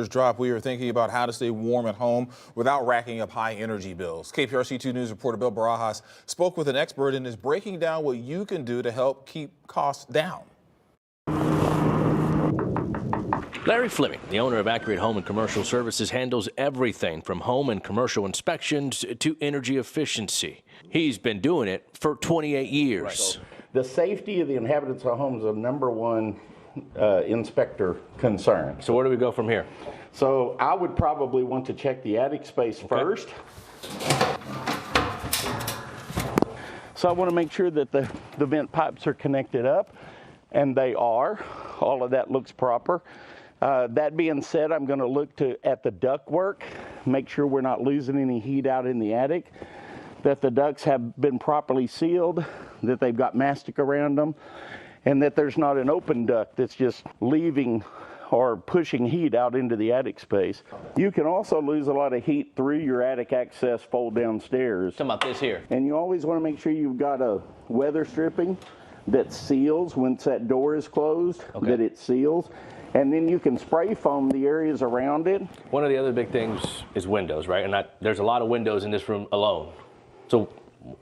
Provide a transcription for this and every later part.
Drop, we are thinking about how to stay warm at home without racking up high energy bills. KPRC 2 News reporter Bill Barajas spoke with an expert and is breaking down what you can do to help keep costs down. Larry Fleming, the owner of Accurate Home and Commercial Services, handles everything from home and commercial inspections to energy efficiency. He's been doing it for 28 years. Right. So the safety of the inhabitants of homes is the #1 inspector concern. So where do we go from here? So I would probably want to check the attic space first. So I want to make sure that the vent pipes are connected up, and they are. All of that looks proper. That being said, I'm going to look at the duct work, make sure we're not losing any heat out in the attic, that the ducts have been properly sealed, that they've got mastic around them, and that there's not an open duct that's just leaving or pushing heat out into the attic space. You can also lose a lot of heat through your attic access fold downstairs. Talking about this here. And you always want to make sure you've got a weather stripping that seals once that door is closed, that it seals. And then you can spray foam the areas around it. One of the other big things is windows, right? And there's a lot of windows in this room alone. So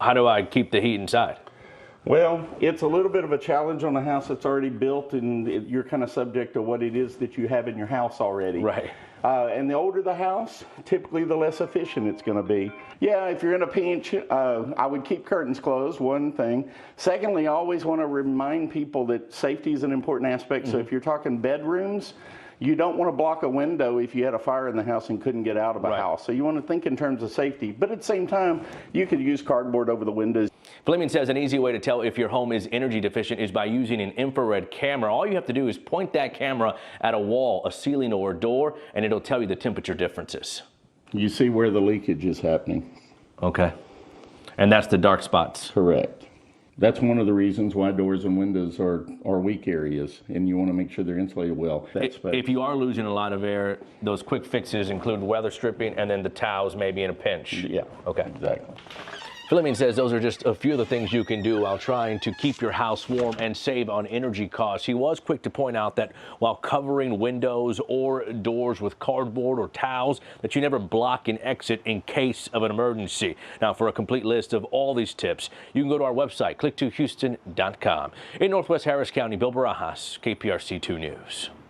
how do I keep the heat inside? Well, it's a little bit of a challenge on a house that's already built, and you're kind of subject to what it is that you have in your house already. Right. And the older the house, typically the less efficient it's going to be. Yeah, if you're in a pinch, I would keep curtains closed, one thing. Secondly, I always want to remind people that safety is an important aspect. So if you're talking bedrooms, you don't want to block a window if you had a fire in the house and couldn't get out of a house. So you want to think in terms of safety, but at the same time, you could use cardboard over the windows. Fleming says an easy way to tell if your home is energy deficient is by using an infrared camera. All you have to do is point that camera at a wall, a ceiling, or a door, and it'll tell you the temperature differences. You see where the leakage is happening. Okay. And that's the dark spots. Correct. That's one of the reasons why doors and windows are weak areas, and you want to make sure they're insulated well. If you are losing a lot of air, those quick fixes include weather stripping and then the towels maybe in a pinch. Yeah, okay. Exactly. Fleming says those are just a few of the things you can do while trying to keep your house warm and save on energy costs. He was quick to point out that while covering windows or doors with cardboard or towels, that you never block an exit in case of an emergency. Now, for a complete list of all these tips, you can go to our website, click2houston.com. In Northwest Harris County, Bill Barajas, KPRC 2 News.